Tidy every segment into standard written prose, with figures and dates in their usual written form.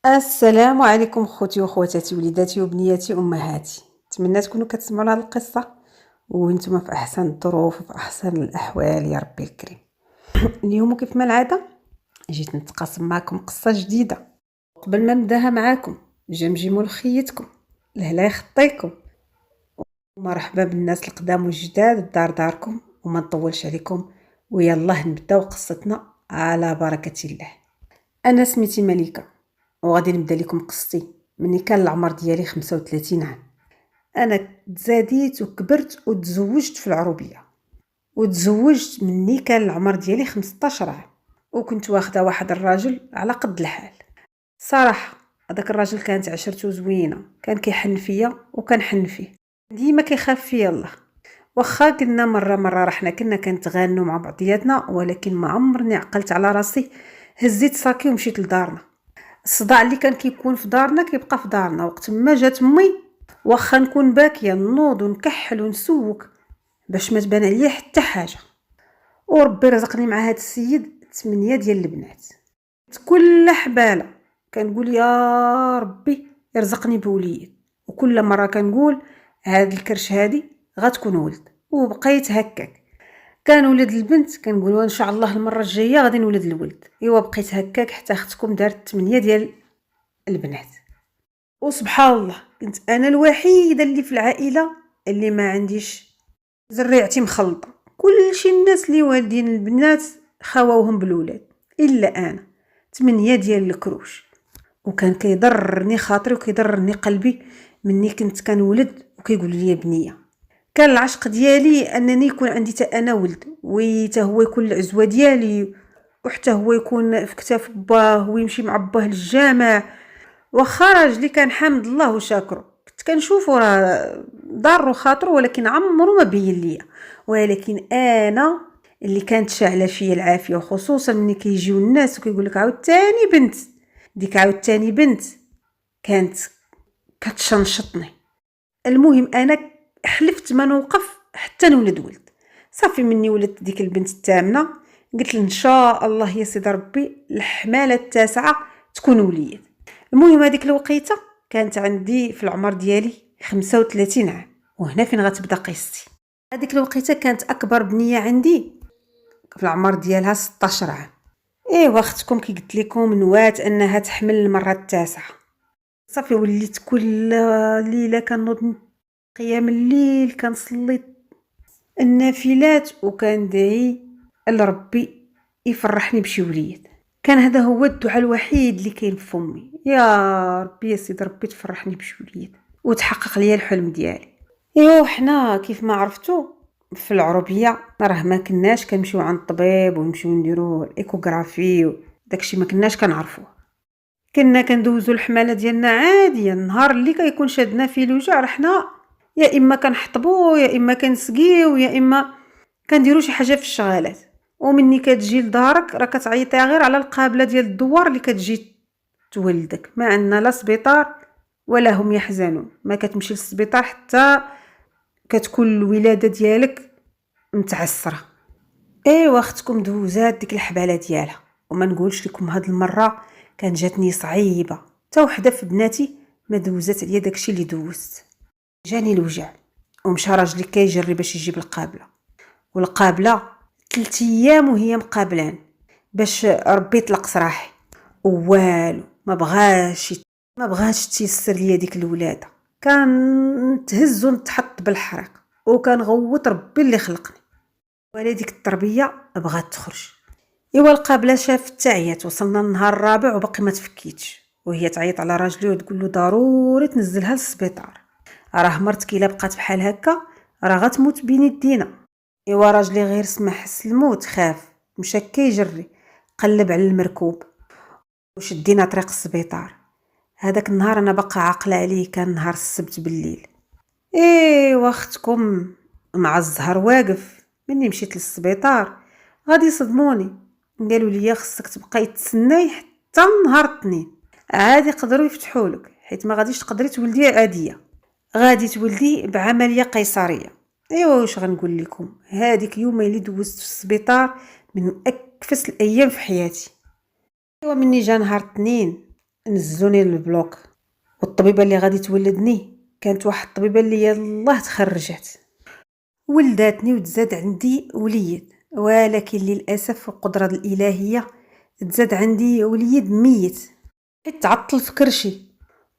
السلام عليكم خوتي وخواتاتي وليداتي وبنياتي امهاتي. نتمنى تكونوا كتسمعوا هذه القصه وانتم في احسن الظروف وفي احسن الاحوال يا ربي الكريم. اليوم كيف ما العاده جيت نتقاسم معكم قصه جديده. قبل ما نبداها معاكم جمجموا لخيتكم لهلا يخطيكم، ومرحبا بالناس القدام والجداد بدار داركم، وما نطولش عليكم ويلا نبداو قصتنا على بركه الله. انا سميتي مليكه وغادي نبدا لكم قصتي مني كان العمر ديالي 35 عام. انا تزاديت وكبرت وتزوجت في العروبيه، وتزوجت مني كان العمر ديالي 15 عام، وكنت واخده واحد الراجل على قد الحال. صراحه هذاك الراجل كانت عشرته زوينه، كان كيحن فيا وكان حن فيه، ديما كيخاف فيا الله. واخا كنا مره رحنا كنا كنتغانوا مع بعضياتنا، ولكن ما عمرني عقلت على راسي هزيت صاكي ومشيت لدارنا. الصداع اللي كان كيكون في دارنا كيبقى في دارنا. وقت ما جات امي واخا نكون باكيه نوض ونكحل ونسوك باش ما تبان عليا حتى حاجه. وربي رزقني مع هذا السيد 8 ديال البنات. كل حباله كنقول يا ربي يرزقني بوليد، وكل مره كنقول هاد الكرش هادي غتكون ولد، وبقيت هكاك. كان ولد البنت كنقولوا ان شاء الله المره الجايه غادي نولد الولد. ايوا بقيت هكاك حتى اختكم دارت 8 ديال البنات. وسبحان الله كنت انا الوحيده اللي في العائله اللي ما عنديش زريعتي مخلطه. كلشي الناس اللي والدين البنات خواوهم بالولاد الا انا. 8 ديال الكروش. وكان كيضرني خاطري وكيضرني قلبي مني كنت كنولد وكيقول لي بنيه. كان العشق ديالي انني يكون عندي تا انا ولد، ويتا هو يكون العزوه ديالي، وحتى هو يكون في كتاف باه ويمشي مع باه للجامع. واخا راجلي كان حامد الله وشاكره، كنت كنشوفو راه ضار خاطرو ولكن عمرو ما بين ليا. ولكن انا اللي كانت شاعله فيا العافيه، وخصوصا ملي كيجيو الناس وكيقولك عاود تاني بنت، ديك عاود تاني بنت كانت كتشنشطني. المهم انا حلفت ما نوقف حتى نولد ولد. صافي مني ولدت ديك البنت الثامنه قلت ان شاء الله يا سيدي ربي الحماله التاسعه تكون وليد. المهم هذيك الوقيته كانت عندي في العمر ديالي 35 عام، وهنا فين غتبدا قصتي. هذيك الوقيته كانت اكبر بنيه عندي في العمر ديالها 16 عام. ايوا اختكم كي قلت لكم نوات انها تحمل المره التاسعه. صافي وليت كل ليله كنوض قيام الليل كنصلي النافلات وكندعي لربي يفرحني بشي وليد. كان هذا هو الدعاء الوحيد اللي كاين في فمي، يا ربي يا سيدي ربي تفرحني بشي وليد وتحقق لي الحلم ديالي. ايوا حنا كيف ما عرفتوا في العربيه راه ما كناش كنمشيو عند الطبيب ونمشيو نديرو الايكوغرافي داكشي ما كناش كنعرفوه. كنا كندوزو الحماله ديالنا عاديه. النهار اللي كيكون شادنا فيه الوجع رحنا يا اما كنحطبو يا اما كنسقيو يا اما كنديرو شي حاجه في الشغالات. ومني كتجي لدارك راه كتعيطي غير على القابله ديال الدوار اللي كتجي تولدك. ما عندنا لا سبيطار ولا هم يحزنون، ما كتمشي للسبيطار حتى كتكون الولاده ديالك متعسره. ايوا اختكم دوزات ديك الحباله ديالها، وما نقولش لكم هاد المره كان جاتني صعيبه. تا وحده في بناتي ما دوزات عليا داكشي اللي دوزت. جاني الوجع ومشى راجلي كيجري باش يجيب القابله، والقابله 3 ايام وهي مقابلان باش ربي يطلق سراحي. والو ما بغاش تيسر ليا ديك الولاده. كان تهز ونتحط بالحريق وكان غوت ربي اللي خلقني، ولا ديك التربيه بغات تخرج. ايوا القابله شافت تعيات. وصلنا النهار الرابع وباقي ما تفكيتش، وهي تعيط على راجلي وتقول له ضروري تنزلها للسبيطار، راه مرتك الا بقات بحال هكا راه غتموت بين يدينا. ايوا راجلي غير سمع حس الموت خاف، مشى كيجري قلب على المركوب وشدينا طريق السبيطار. هذاك النهار انا باقا عاقله عليه، كان نهار السبت بالليل. ايوا اختكم مع الزهر واقف. مني مشيت للسبيطار غادي يصدموني، قالوا لي خصك تبقاي تسناي حتى نهار الاثنين عاد يقدروا يفتحوا لك، حيت ما غاديش تقدري تولدي عاديه، غادي تولدي بعمليه قيصريه. ايوا واش غنقول لكم، هذيك يومين اللي دوزت في السبيطار من اكفس الايام في حياتي. ايوا مني جا نهار الاثنين نزلوني للبلوك. والطبيبه اللي غادي تولدني كانت واحد الطبيبه اللي يلاه تخرجت، ولداتني وتزاد عندي وليد، ولكن للاسف القدره الالهيه تزاد عندي وليد ميت حيت تعطل في كرشي،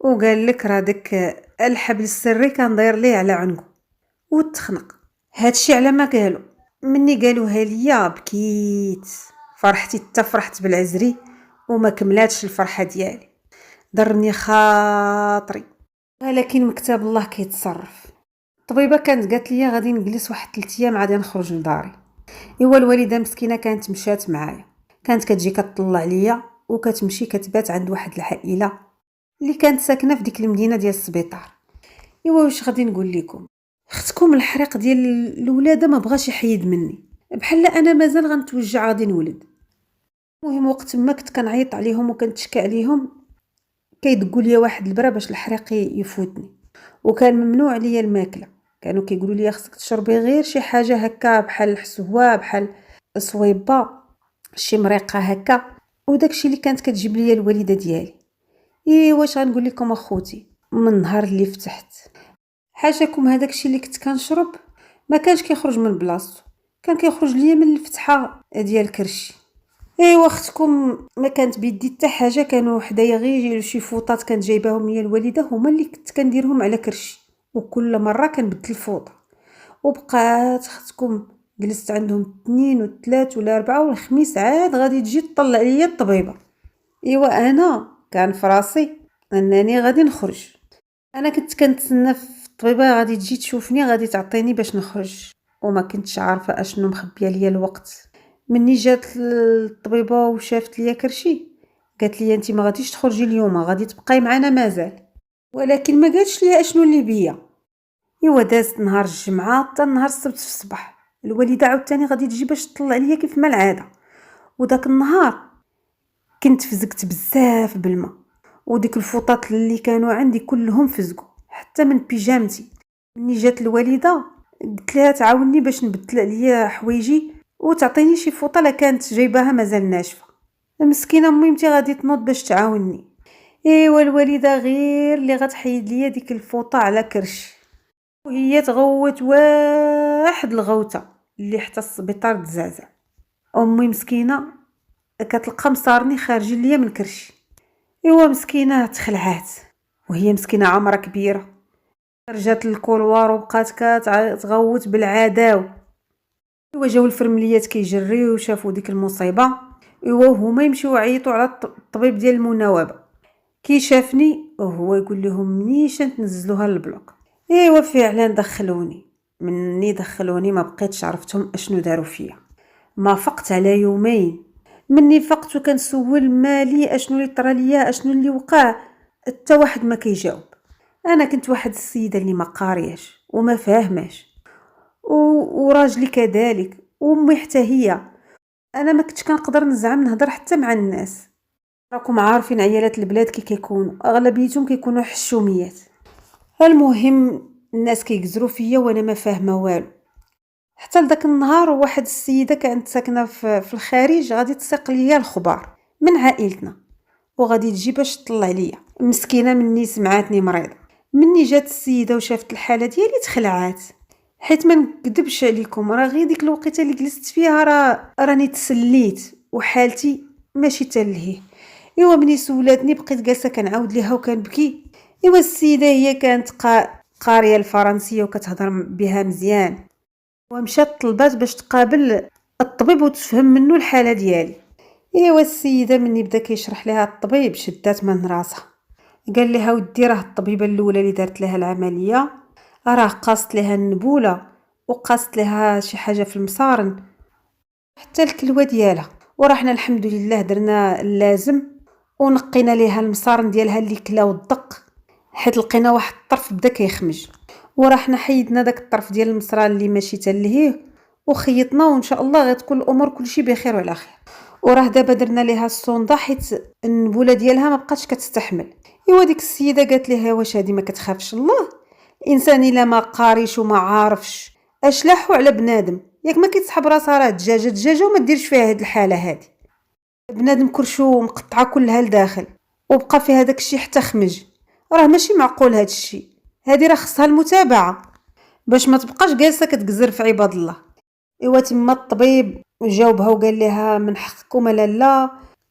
وقال لك راه داك الحبل السري كان داير ليه على عنقه وتخنق. هادشي على ما قالوا. مني قالوها ليا بكيت، فرحتي حتى فرحت بالعزري وما كملاتش الفرحه ديالي، ضرني خاطري، ولكن مكتاب الله كيتصرف. الطبيبه كانت قالت لي غادي نجلس واحد 3 ايام عاد نخرج لداري. ايوا الوالده مسكينه كانت مشات معايا، كانت كتجي كتطلع عليا وكتمشي كتبات عند واحد العائله اللي كانت ساكنه في ديك المدينه ديال السبيطار. ايوا واش غادي نقول لكم، اختكم الحريق ديال الولاده ما بغاش يحيد مني، بحال انا مازال غنتوجع غادي نولد. المهم وقت ما كنت كنعيط عليهم وكنتشكى عليهم كيدقوا لي واحد البرا باش الحريق يفوتني، وكان ممنوع عليا الماكله. كانوا كيقولوا لي خصك تشربي غير شي حاجه هكا بحال الحسوه بحال الصويبه شي مريقه هكا، وداكشي اللي كانت كتجيب لي الوالده ديالي. واش غنقول لكم اخوتي، من النهار اللي فتحت حاشاكم هذاك الشيء اللي كنت كنشرب ما كانش كيخرج من بلاصتو، كان كيخرج ليا من الفتحه ديال كرشي. اختكم ما كانت بيدي حتى حاجه، كانوا حدايا غير شي فوطات كانت جايباهم ليا الوالده هما اللي كنت كنديرهم على كرشي، وكل مره كنبدل الفوطه. وبقات اختكم جلست عندهم 2 و3 ولا 4 والخميس عاد غادي تجي تطلع ليا الطبيبه. انا كان فراسي انني غادي نخرج. انا كنت كنتسنى في الطبيبه غادي تجي تشوفني غادي تعطيني باش نخرج، وما كنتش عارفه اشنو مخبيه ليا الوقت. مني جات الطبيبه وشافت ليا كرشي قالت لي انت ما غاديش تخرجي اليوم، غادي تبقاي معنا مازال، ولكن ما قالتش لي اشنو اللي بيا. دازت نهار الجمعه حتى نهار السبت في الصباح، الوالده عاوتاني غادي تجي باش تطلع ليا كيف ما العاده. وداك النهار كنت فزقت بزاف بالما، وديك الفوطات اللي كانوا عندي كلهم فزقوا حتى من بيجامتي. مني جات الوالده قلت لها تعاوني باش نبدل عليا حوايجي وتعطيني شي فوطه لا كانت جايباها مازال ناشفه. المسكينه ميمتي غادي تنوض باش تعاوني. الوالده غير اللي غتحيد ليا ديك الفوطه على كرش، وهي تغوت واحد الغوته اللي حتى السبيطار تزعزع. امي مسكينه كتلقى مصارني خارجين ليا من كرشي. مسكينه تخلعات، وهي مسكينه عمرها كبيره، خرجت للكولوار وبقات كتغوت بالعداو. جاو الفرمليات كيجريو وشافوا ديك المصيبه، وهما يمشيو يعيطوا على الطبيب ديال المناوبه. كي شافني وهو يقول لهم منيش تنزلوها للبلوك. فعلا دخلوني. مني دخلوني ما بقيتش عرفتهم اشنو داروا فيا، ما فقت على يومين. مني فقت وكنسول مالي اشنو اللي طرا ليا اشنو اللي وقع، حتى واحد ما كيجاوب. انا كنت واحد السيده اللي ما قارياش وما فاهماش، وراجلي كذلك، وامي حتى هي. انا ما كنتش كنقدر نزعم نهضر حتى مع الناس. راكم عارفين عيالات البلاد كي كيكونوا اغلبيتهم كيكونوا حشوميات. المهم الناس كيجزروا فيا وانا ما فاهمه والو. حتى لذاك النهار واحد السيده كانت ساكنه في الخارج غادي تسيق ليا الخبار من عائلتنا وغادي تجي باش تطلع ليا. مسكينه مني سمعاتني مريضه، مني جات السيده وشافت الحاله ديالي تخلعات. حيت ما نكذبش عليكم راه غير ديك الوقيته اللي جلست فيها راني تسليت وحالتي ماشي تلهيه. مني سولاتني بقيت جالسه كنعاود ليها وكنبكي. السيده هي كانت قاريه الفرنسيه وكتهضر بها مزيان، ومشات طلبات باش تقابل الطبيب وتفهم منه الحاله ديالي. السيده مني بدا كيشرح لها الطبيب شدات من راسها، قال لها ودي راه الطبيبه الاولى اللي دارت لها العمليه راه قاست لها النبوله وقاست لها شي حاجه في المصارن حتى الكلوه ديالها، ورحنا الحمد لله درنا اللازم ونقينا ليها المصارن ديالها اللي كلا والدق، حيت لقينا واحد الطرف بدا كيخمج، ورحنا حيدنا داك الطرف ديال المصران اللي ماشي تلهيه وخيطنا، وان شاء الله غتكون الامور كلشي بخير وعلى خير. وراه دابا درنا ليها الصوندا حيت النبوله ديالها ما بقاتش كتستحمل. ديك السيده قالت لها واش هادي ما كتخافش الله؟ الانسان الا ما قاريش وما عارفش اش لاحو على بنادم، ياك ما كيتصحب راسها راه دجاجه وما ديرش فيها هاد الحاله هادي. بنادم كرشو مقطعه كلها لداخل، وبقى في هذاك الشيء حتى خمج. راه ماشي معقول هذا الشيء، هذه راه خصها المتابعه باش ما تبقاش جالسه كتجزر في عباد الله. ايوا تما الطبيب جاوبها وقال لها من حقكم لا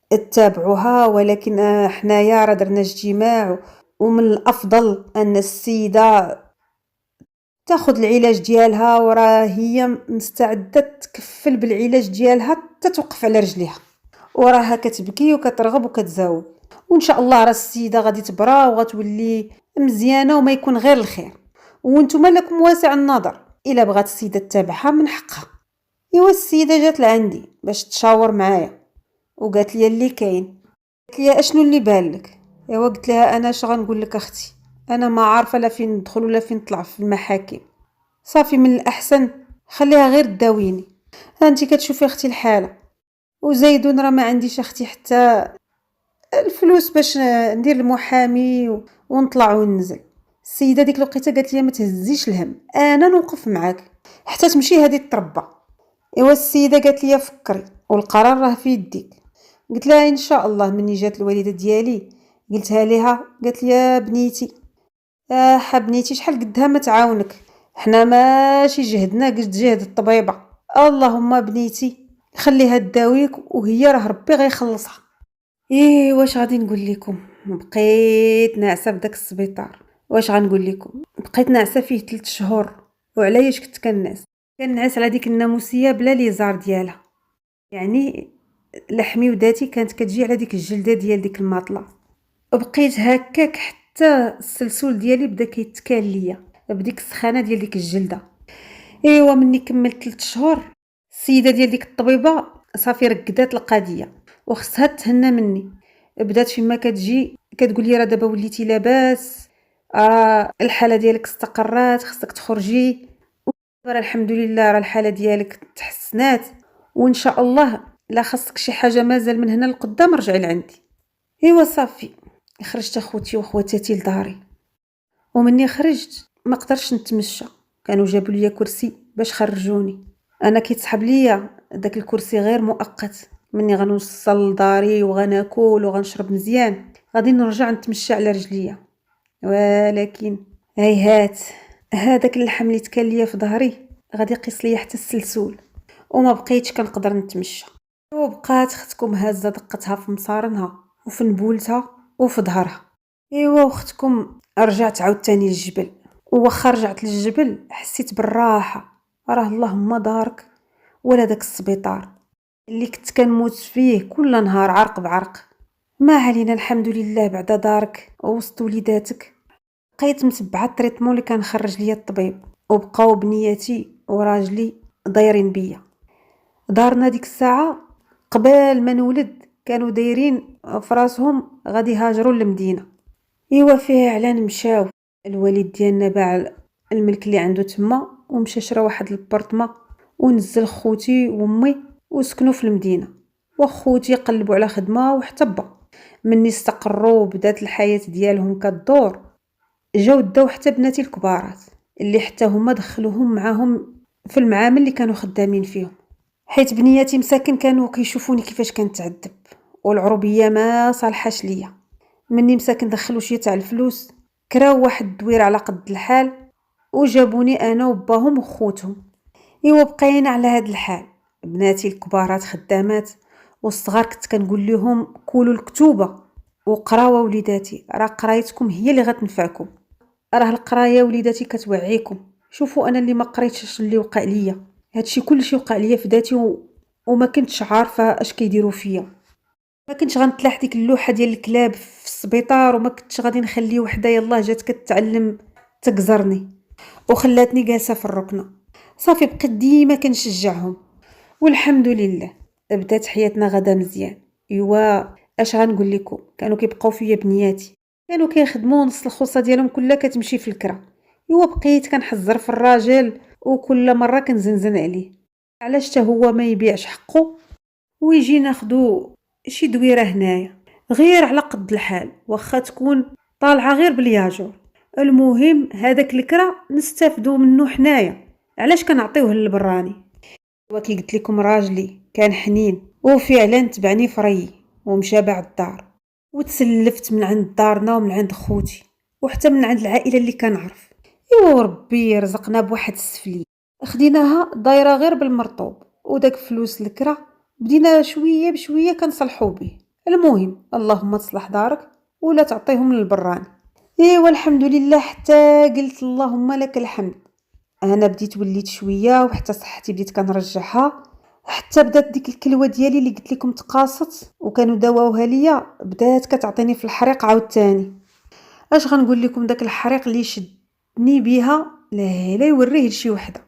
تتابعوها، ولكن حنايا راه درنا اجتماع ومن الافضل ان السيده تاخذ العلاج ديالها، وراه هي مستعده تكفل بالعلاج ديالها حتى توقف على رجليها، وراها كتبكي وكترغب وكتزاوب، وان شاء الله راه السيده غادي تبرا وغتولي مزيانه وما يكون غير الخير. وانتم لكم واسع النظر، الا بغات السيده تتابعها من حقها. ايوا السيده جات لعندي باش تشاور معايا وقالت لي اللي كاين. قالت لي اشنو اللي بالك؟ ايوا قلت لها انا اش غنقول لك اختي، انا ما عارفه لا فين ندخل ولا فين نطلع في المحاكم. صافي من الاحسن خليها غير تداويني. انت كتشوفي اختي الحاله، وزيدون راه ما عنديش اختي حتى الفلوس باش ندير المحامي ونطلع وننزل. السيده ديك الوقيته قالت لي ما تهزيش الهم، انا نوقف معاك حتى تمشي هذه التربه. ايوا السيده قالت لي فكري والقرار راه في يديك. قلت لها ان شاء الله. مني جات الوالده ديالي قلتها ليها، قالت لي يا بنيتي بنيتي شحال قدها ما تعاونك، حنا ماشي جهدنا قد جهد الطبيبه. اللهم بنيتي خليها تداويك وهي راه ربي غيخلصها. واش غادي نقول لكم، بقيت ناعسه في داك السبيطار. واش غنقول لكم، بقيت ناعسه فيه 3 شهور. وعلاش كنت كنعس على ديك الناموسيه بلا ليزار ديالها، يعني لحمي وداتي كانت كتجي على ديك الجلده ديال ديك الماطله. بقيت هكاك حتى السلسول ديالي بدا كيتكال ليا بديك السخانه ديال ديك الجلده. مني كملت 3 شهور السيده ديال ديك الطبيبه صافي رقدات القضيه وخصها تهنى مني. بدات فيما كتجي كتقول لي راه دابا وليتي لاباس، الحاله ديالك استقرات، خصك تخرجي. راه الحمد لله راه الحاله ديالك تحسنات، وان شاء الله لا خصك شي حاجه مازال من هنا لقدام رجعي لعندي. صافي خرجت اخوتي واخواتاتي لداري، ومني خرجت ما قدرتش نتمشى، كانوا جابوا لي كرسي باش خرجوني. انا كيتسحب ليا داك الكرسي غير مؤقت، مني غنوصل لداري وغناكل وغنشرب مزيان غادي نرجع نتمشى على رجليا. ولكن هيهات، هذاك اللحم اللي تكال ليا في ظهري غادي يقيس ليا حتى السلسول، وما بقيتش كنقدر نتمشى. وبقات اختكم هازه دقتها في مصارنها وفي نبولتها وفي ظهرها. واختكم رجعت عاوتاني للجبل، وواخا رجعت للجبل حسيت بالراحه. راه اللهم دارك ولا داك السبيطار اللي كنت كنموت فيه كل نهار عرق بعرق. ما علينا، الحمد لله بعدا دارك ووسط وليداتك. بقيت متبعه التريتمون اللي كان خرج ليا الطبيب، وبقاو بنياتي وراجلي دايرين بيا. دارنا ديك الساعه قبل ما نولد كانوا دايرين فراسهم غادي هاجروا للمدينه. فيه اعلان مشاو، الوالد ديالنا باع الملك اللي عنده تما ومشى شرا واحد البارطما ونزل خوتي وامي وسكنوا في المدينه. وخوتي قلبوا على خدمه وحتى مني استقروا وبدات الحياه ديالهم كدور، جاو داو حتى بناتي الكبارات اللي حتى هما دخلوهم معاهم في المعامل اللي كانوا خدامين فيهم، حيت بنياتي مساكن كانوا كيشوفوني كيفاش كنتعذب والعروبيه ما صالحاش ليا. مني مساكن دخلوا شي تاع الفلوس، كراو واحد الدوير على قد الحال وجابوني انا وباهم وخوتهم. بقينا على هاد الحال، بناتي الكبارات خدامات والصغار كنت كنقول لهم كولوا الكتوبه وقراوا وليداتي، راه قرايتكم هي اللي غتنفعكم، راه القرايه وليداتي كتوعيكم. شوفوا انا اللي ما قريتش اللي وقع ليا، هادشي كلشي وقع ليا في ذاتي وما كنتش عارفه اش كيديروا فيا. ما كنتش غنتلاح ديك اللوحه ديال الكلاب في السبيطار، وما كنتش غادي نخلي وحده يلاه جات كتعلم تكزرني وخلاتني جالسه في الركنه. صافي بقيت ديما كنشجعهم والحمد لله بدات حياتنا غدا مزيان. اش غنقول لكم، كانوا كيبقاو فيا بنياتي، كانوا كيخدموا نص الخصه ديالهم كلها كتمشي في الكرا. بقيت كنحذر في الراجل وكل مره كنزنزن عليه علاش حتى هو ما يبيعش حقه ويجي ناخدو شي دويره هنايا غير على قد الحال، واخا تكون طالعه غير بالياجور. المهم هذاك الكرا نستافدوا منه حنايا، علاش كنعطيوه للبراني. وكي قلت لكم راجلي كان حنين وفعلا تبعني فري ومشى باع الدار وتسلفت من عند دارنا ومن عند خوتي وحتى من عند العائله اللي كنعرف. ايوا ربي يرزقنا بواحد السفليه، خديناها دايره غير بالمرطوب، وداك فلوس الكرا بدينا شويه بشويه كنصلحوا به. المهم اللهم تصلح دارك ولا تعطيهم للبراني. ايوا الحمد لله، حتى قلت اللهم لك الحمد. انا بديت وليت شويه وحتى صحتي بديت كنرجعها، حتى بدات ديك الكلوه ديالي اللي قلت لكم تقاصت وكانوا داواوها ليا بدات كتعطيني في الحريق عاوتاني. اش غنقول لكم، داك الحريق اللي شدني بيها لا يوريه لشي وحده.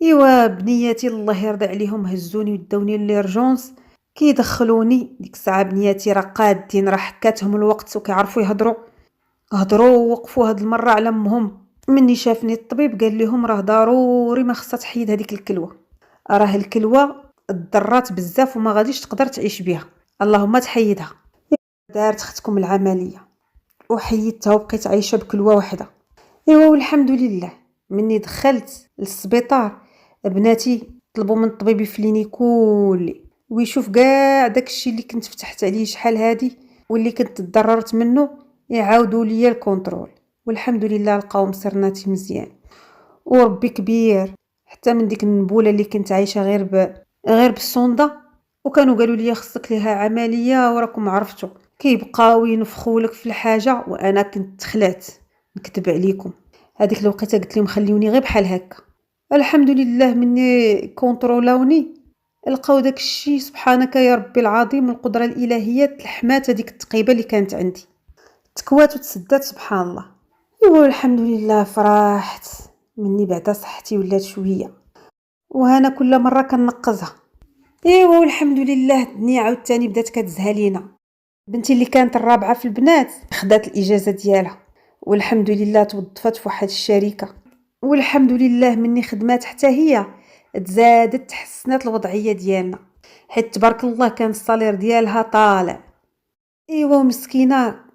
ايوا بنياتي الله يرضي عليهم هزوني وداوني ليرجونس، كيدخلوني ديك الساعه بنياتي راه قادين، راه حكاتهم الوقت وكيعرفوا هضروا ووقفوا هاد المره على امهم. مني شافني الطبيب قال لهم راه ضروري ما خصها تحيد هذيك الكلوه، راه الكلوه ضرات بزاف وما غاديش تقدر تعيش بها، اللهم تحيدها. دارت اختكم العمليه وحيدتها وبقيت عايشه بكلوه واحده. ايوا والحمد لله، مني دخلت للسبيطار بناتي طلبوا من الطبيب يفليني كلي ويشوف كاع داكشي اللي كنت فتحت عليه شحال هادي واللي كنت تضررت منه، يعاودوا ليا الكونترول. والحمد لله لقاو مسرناتي مزيان وربي كبير. حتى من ديك النبوله اللي كنت عايشه غير بالصونده، وكانوا قالوا لي خصك ليها عمليه وراكم عرفتوا كيبقاو ينفخوا لك في الحاجه، وانا كنت خلعت نكذب عليكم. هذيك الوقيته قلت لهم خليوني غير بحال هكا. الحمد لله مني كونترولاوني لقاو داك الشيء، سبحانك يا ربي العظيم، القدره الالهيه تلحمات هذيك التقيبه اللي كانت عندي، تكوات وتسدات سبحان الله. ايوا الحمد لله فرحت مني بعدا صحتي ولات شويه، وهنا كل مره كنقزها. ايوا والحمد لله الدنيا عاوتاني بدات كتزها لينا. بنتي اللي كانت الرابعه في البنات خدات الاجازه ديالها، والحمد لله توظفت في واحد الشركه، والحمد لله مني خدمات حتى هي تزادت تحسنات الوضعيه ديالنا، حيت تبارك الله كان الصالير ديالها طالع. ايوا مسكينه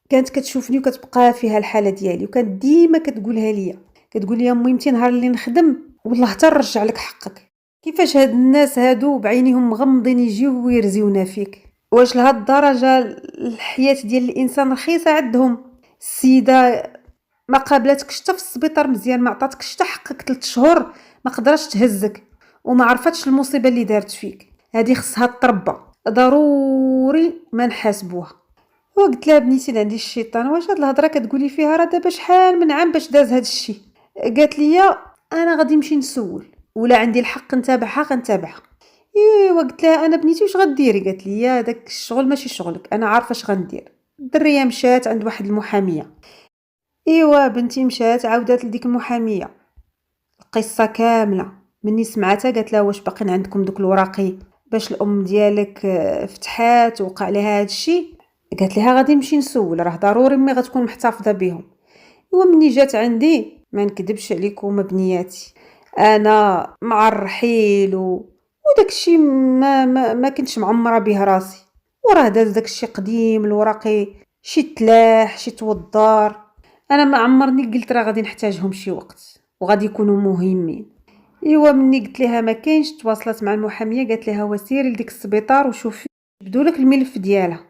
كانت كتشوفني وكتبقى فيها الحاله ديالي، وكانت ديما كتقولها ليا، كتقول لي امي انت نهار اللي نخدم والله حتى نرجع لك حقك. كيفاش هاد الناس هادو بعينيهم مغمضين يجيو ويرزيونا فيك؟ واش لهاد الدرجه الحياه ديال الانسان رخيصه عندهم؟ السيده ما قابلتكش حتى في السبيطار مزيان، ما عطاتكش حتى حقك 3 شهور، ما قدرتش تهزك وما عرفتش المصيبه اللي دارت فيك. هذه خصها تربى ضروري ما نحاسبوها. وقلت لها بنيتي عندي الشيطان، واش هاد الهضره كتقولي فيها؟ راه دابا شحال من عام باش داز هاد الشيء. قالت لي انا غادي نمشي نسول ولا عندي الحق نتابعها غنتابعها. ايوا قلت لها انا بنيتي واش غديري؟ قالت لي داك الشغل ماشي شغلك، انا عارفه اش غندير. الدريه مشات عند واحد المحاميه. ايوا بنتي مشات عاودات لديك المحاميه القصه كامله. مني سمعتها قالت لها واش باقين عندكم دوك الوراقي باش الام ديالك فتحات وقع لها هذا الشيء؟ قالت لها غادي نمشي نسول، راه ضروري مي غتكون محتفظه بهم. ومني جات عندي ما نكذبش عليكم بنياتي، انا مع الرحيل وداك الشيء ما كنتش معمره به راسي، وراه داز داك الشيء قديم الوراقي، شي تلاح شي توضر، انا ما عمرني قلت راه غادي نحتاجهم شي وقت وغادي يكونوا مهمين. ايوا مني قلت لها ما كاينش، تواصلت مع المحاميه قالت لها وسيري لديك السبيطار وشوفي بدوا لك الملف ديالها.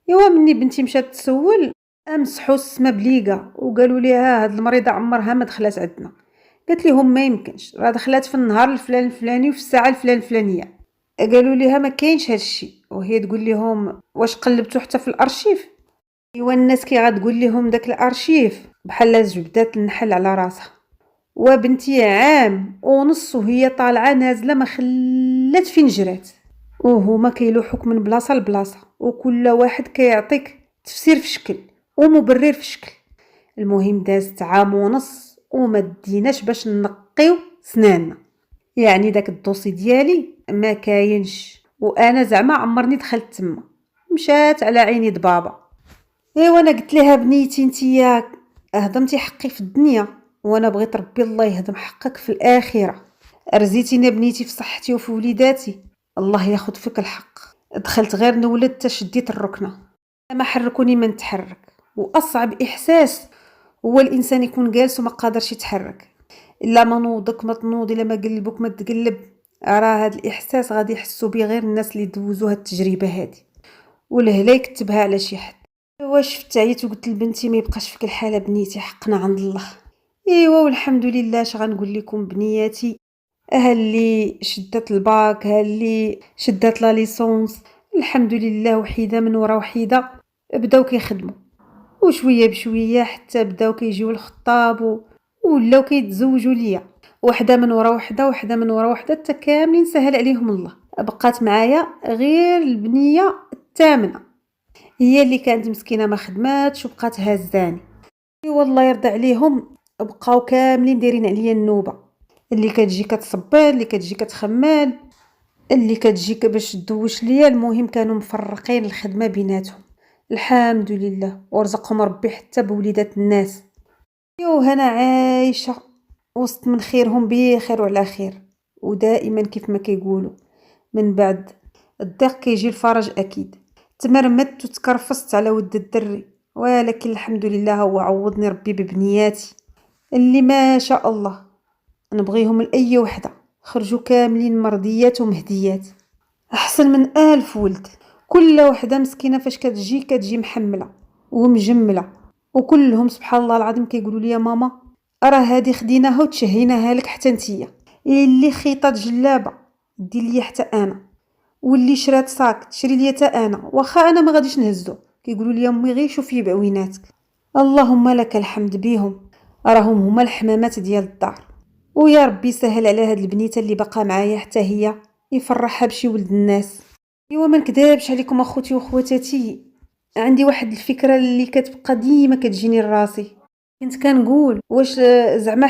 ايوا مني بنتي مشات تسول، امسحوا السما بليقه وقالوا ليها هاد المريضه عمرها ما دخلت عندنا. قالت لهم ما يمكنش، راه دخلت في النهار الفلاني وفي الساعه الفلانيه. قالوا ليها ما كاينش هاد الشيء، وهي تقول لهم واش قلبتوا حتى في الارشيف؟ ايوا الناس كي غتقول لهم داك الارشيف بحال جبدات النحل على راسها. وبنتي عام ونص وهي طالعه نازله ما خلات فين جرات، وهما كيلوحوك من بلاصه لبلاصه وكل واحد كيعطيك تفسير في شكل ومبرر في شكل. المهم دازت عام ونص وما ديناش باش نقيو سناننا، يعني داك الدوسي ديالي ما كاينش، وانا زعما عمرني دخلت تما. مشات على عيني ضبابه. ايوا انا قلت لها بنيتي نتيا هضمتي حقي في الدنيا، وانا بغيت ربي الله يهضم حقك في الاخره. رزيتينا بنيتي في صحتي وفي وليداتي، الله ياخذ فيك الحق. دخلت غير نولد تشديت الركنه، ما حركوني ما نتحرك. واصعب احساس هو الانسان يكون جالس وما قادرش يتحرك، الا ما نوضك ما تنوض، الا ما قلبك ما تقلب. راه هذا الاحساس غادي يحسوا به غير الناس اللي دوزوا هاد التجربه هذه، والهلا يكتبها على شي حد. ايوا شفت عييت وقلت لبنتي ما يبقاش فيك الحاله بنيتي، حقنا عند الله. ايوا والحمد لله، اش غنقول لكم بنياتي، ها اللي شدات الباك، ها اللي شدات لا ليسونس، الحمد لله وحيده من ورا وحيده بداو كيخدموا، وشويه بشويه حتى بداو كيجيو الخطاب ولاو كيتزوجوا ليا، وحده من ورا وحده وحده من ورا وحده حتى كاملين سهل عليهم الله. بقات معايا غير البنيه الثامنه، هي اللي كانت مسكينه ما خدماتش وبقات هزاني. والله يرضى عليهم، بقاو كاملين دايرين عليا النوبه، اللي كتجي كتصبر، اللي كتجي كتخمال، اللي كتجيك باش تدوش ليا. المهم كانوا مفرقين الخدمه بيناتهم، الحمد لله، ورزقهم ربي حتى بوليدات الناس. هنا عايشه وسط من خيرهم بخير وعلى خير، ودائما كيف ما كيقولوا من بعد الضيق كيجي الفرج اكيد. تمرمت وتكرفست على ود الدري، ولكن الحمد لله هو عوضني ربي ببنياتي اللي ما شاء الله نبغيهم لأي وحده، خرجوا كاملين مرضيات ومهديات، احسن من 1000 ولد. كل وحده مسكينه فاش كتجي محمله ومجمله، وكلهم سبحان الله العظيم كيقولوا لي ماما راه هذه خديناها وتشهيناها لك حتى نتيا، اللي خيطات جلابه دير لي حتى انا، واللي شرات صاك تشري لي حتى انا، واخا انا ما غاديش نهزو. كيقولوا لي امي غير شوفي بعويناتك. اللهم لك الحمد بيهم، راهم هما الحمامات ديال الدار. ويا ربي سهل على هاد البنيته اللي باقا معايا حتى هي يفرحها بشي ولد الناس. ايوا ما نكذبش عليكم اخوتي واخواتاتي، عندي واحد الفكره اللي كتبقى ديما كتجيني لراسي. كنت كنقول واش زعما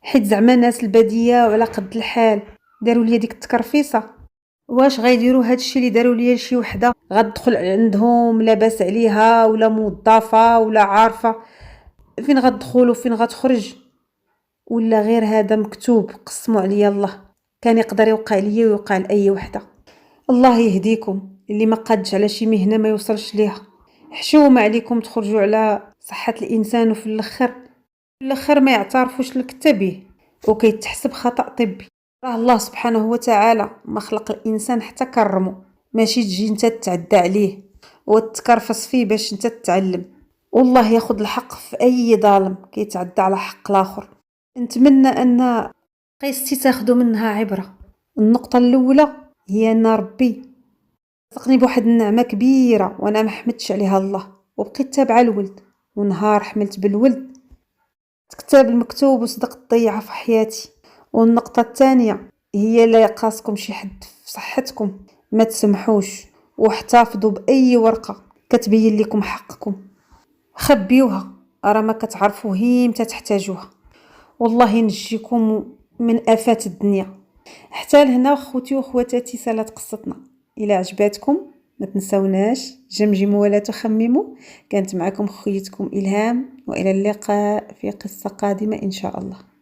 حيت زعما ناس الباديه وعلى قد الحال داروا لي ديك التكرفيصه، واش غيديروا هادشي اللي داروا ليا لشي وحده غتدخل عندهم لاباس عليها ولا موظفه ولا عارفه فين غتدخل وفين غتخرج، ولا غير هذا مكتوب قسموا عليا الله كان يقدر يوقع ليا ويوقع لاي وحده. الله يهديكم، اللي ما قادش على شي مهنه ما يوصلش ليها. حشومه عليكم تخرجوا على صحه الانسان، وفي الاخر ما يعترفوش لك حتى به، وكيتحسب خطا طبي. راه الله سبحانه وتعالى ما خلق الانسان حتى كرمه، ماشي تجي انت تتعدى عليه وتكرفص فيه باش انت تتعلم. والله ياخذ الحق في اي ظالم كيتعدى على حق الاخر. نتمنى ان قيستي تاخذوا منها عبره. النقطه الاولى هي ان ربي رزقني بواحد النعمه كبيره وانا ما حمدتش عليها الله، وبقيت تابعه الولد، ونهار حملت بالولد كتاب المكتوب وصدقت ضيعه في حياتي. والنقطه الثانيه هي لا يقاسكم شي حد في صحتكم، ما تسمحوش، واحتفظوا باي ورقه كتبين لكم حقكم، خبيوها، راه ما كتعرفوا امتى تحتاجوها. والله ينجيكم من آفات الدنيا. حتى لهنا خوتي واخواتاتي سالات قصتنا. الى عجباتكم ما تنسوناش جمجموا ولا تخمموا. كانت معكم خويتكم إلهام، والى اللقاء في قصة قادمة ان شاء الله.